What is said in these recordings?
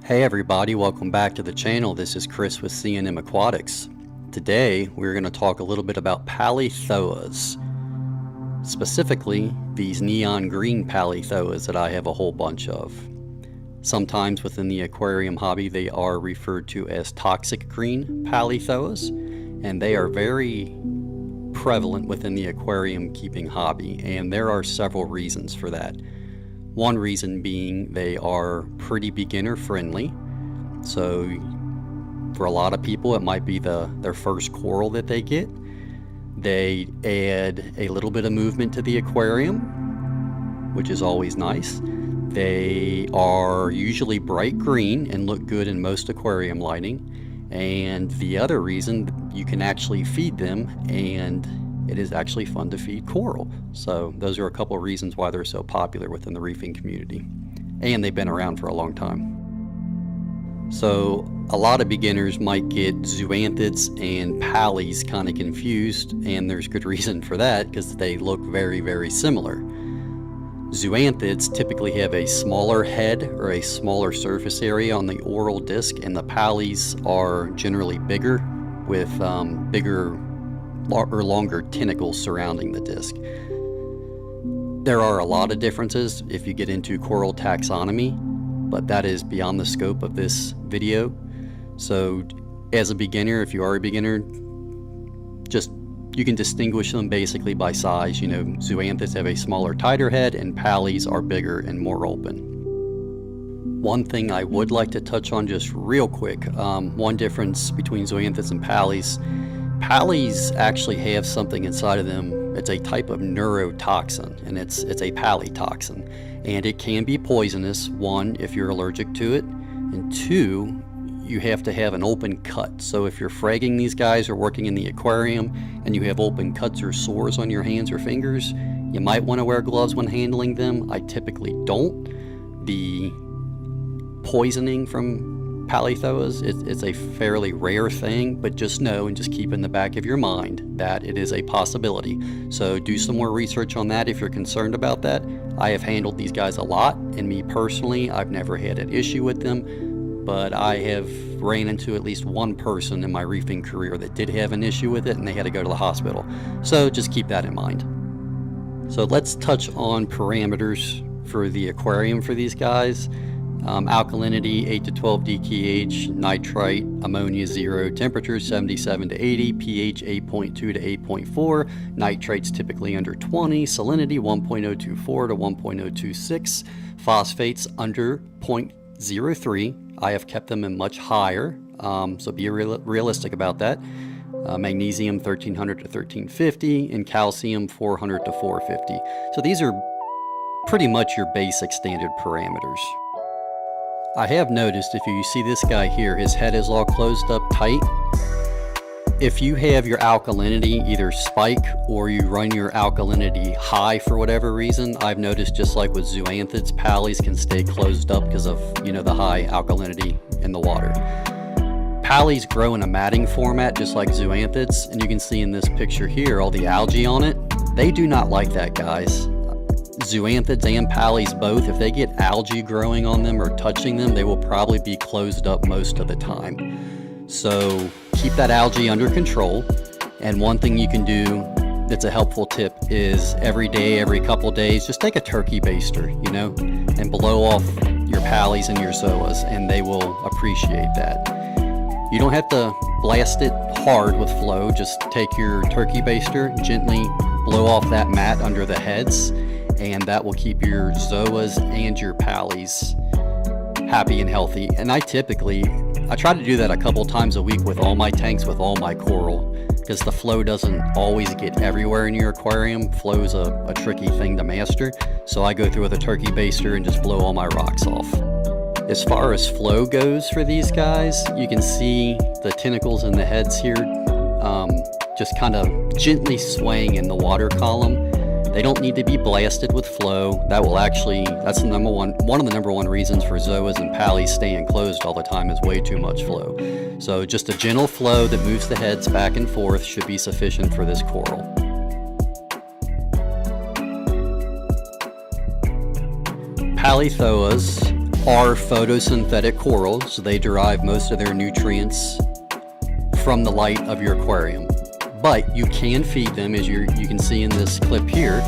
Hey everybody, welcome back to the channel. This is Chris with C&M Aquatics. Today we're going to talk a little bit about Palythoas. Specifically, these neon green Palythoas that I have a whole bunch of. Sometimes within the aquarium hobby they are referred to as toxic green Palythoas, and they are very prevalent within the aquarium keeping hobby, and there are several reasons for that. One reason being they are pretty beginner friendly, so for a lot of people it might be their first coral that they get. They add a little bit of movement to the aquarium, which is always nice. They are usually bright green and look good in most aquarium lighting. And the other reason, you can actually feed them, and it is actually fun to feed coral. So those are a couple of reasons why they're so popular within the reefing community. And they've been around for a long time. So a lot of beginners might get zuanths and palys kind of confused, and there's good reason for that because they look very, very similar. Zuanths typically have a smaller head or a smaller surface area on the oral disc, and the palys are generally bigger with bigger or longer tentacles surrounding the disc. There are a lot of differences if you get into coral taxonomy, but that is beyond the scope of this video. So as a beginner, if you are a beginner, you can distinguish them basically by size. You know, zuanths have a smaller, tighter head, and palys are bigger and more open. One thing I would like to touch on just real quick, one difference between zuanths and palys. Palys actually have something inside of them. It's a type of neurotoxin, and it's a palytoxin, and it can be poisonous. One, if you're allergic to it, and two, you have to have an open cut. So if you're fragging these guys or working in the aquarium and you have open cuts or sores on your hands or fingers, you might want to wear gloves when handling them. I typically don't. The poisoning from Palythoas, it's a fairly rare thing, but just know and just keep in the back of your mind that it is a possibility. So do some more research on that if you're concerned about that. I have handled these guys a lot, and me personally, I've never had an issue with them, but I have ran into at least one person in my reefing career that did have an issue with it, and they had to go to the hospital. So just keep that in mind. So let's touch on parameters for the aquarium for these guys. Alkalinity 8 to 12 DKH, nitrite, ammonia 0, temperature 77 to 80, pH 8.2 to 8.4, nitrates typically under 20, salinity 1.024 to 1.026, phosphates under 0.03. I have kept them in much higher, so be realistic about that. Magnesium 1300 to 1350, and calcium 400 to 450. So these are pretty much your basic standard parameters. I have noticed, if you see this guy here, his head is all closed up tight. If you have your alkalinity either spike or you run your alkalinity high for whatever reason, I've noticed just like with zuanths, palys can stay closed up because of, you know, the high alkalinity in the water. Palys grow in a matting format just like zuanths, and you can see in this picture here all the algae on it. They do not like that, guys. Zuanths and palys both, if they get algae growing on them or touching them, they will probably be closed up most of the time. So keep that algae under control. And one thing you can do that's a helpful tip is every day, every couple days, just take a turkey baster, you know, and blow off your palys and your zoas, and they will appreciate that. You don't have to blast it hard with flow. Just take your turkey baster, gently blow off that mat under the heads, and that will keep your zoas and your palys happy and healthy. And I try to do that a couple times a week with all my tanks, with all my coral, because the flow doesn't always get everywhere in your aquarium. Flow is a tricky thing to master, so I go through with a turkey baster and just blow all my rocks off. As far as flow goes for these guys, you can see the tentacles in the heads here just kind of gently swaying in the water column. They don't need to be blasted with flow. That's the one of the number one reasons for zoas and palys staying closed all the time is way too much flow. So just a gentle flow that moves the heads back and forth should be sufficient for this coral. Palythoas are photosynthetic corals. They derive most of their nutrients from the light of your aquarium. But you can feed them, as you can see in this clip here.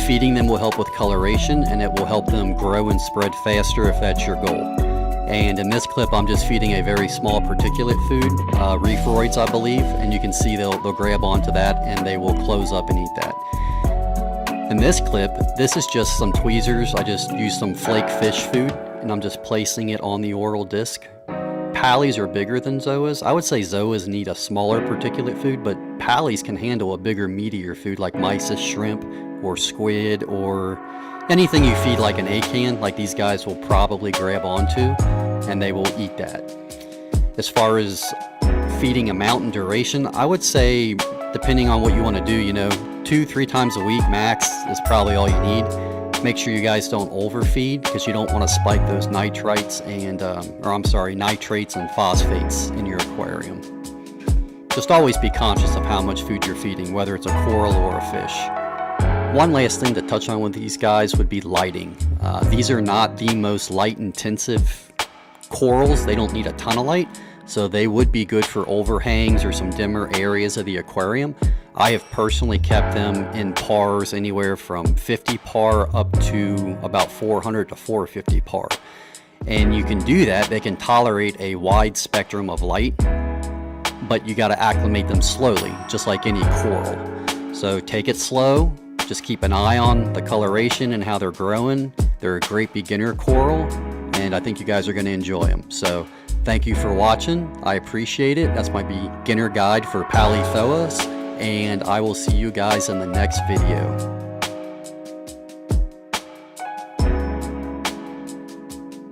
Feeding them will help with coloration, and it will help them grow and spread faster if that's your goal. And in this clip, I'm just feeding a very small particulate food, reefroids, I believe, and you can see they'll grab onto that and they will close up and eat that. In this clip, this is just some tweezers. I just used some flake fish food, and I'm just placing it on the oral disc. Pallies are bigger than zoas. I would say zoas need a smaller particulate food, but pallies can handle a bigger, meatier food like mysis shrimp or squid or anything you feed like an acan, like these guys will probably grab onto, and they will eat that. As far as feeding amount and duration, I would say, depending on what you want to do, 2-3 times a week max is probably all you need. Make sure you guys don't overfeed, because you don't want to spike those nitrates and nitrates and phosphates in your aquarium. Just always be conscious of how much food you're feeding, whether it's a coral or a fish. One last thing to touch on with these guys would be lighting. These are not the most light intensive corals. They don't need a ton of light, so they would be good for overhangs or some dimmer areas of the aquarium. I have personally kept them in pars anywhere from 50 par up to about 400 to 450 par. And you can do that. They can tolerate a wide spectrum of light, but you got to acclimate them slowly, just like any coral. So take it slow. Just keep an eye on the coloration and how they're growing. They're a great beginner coral, and I think you guys are going to enjoy them. So thank you for watching. I appreciate it. That's my beginner guide for Palythoas, and I will see you guys in the next video.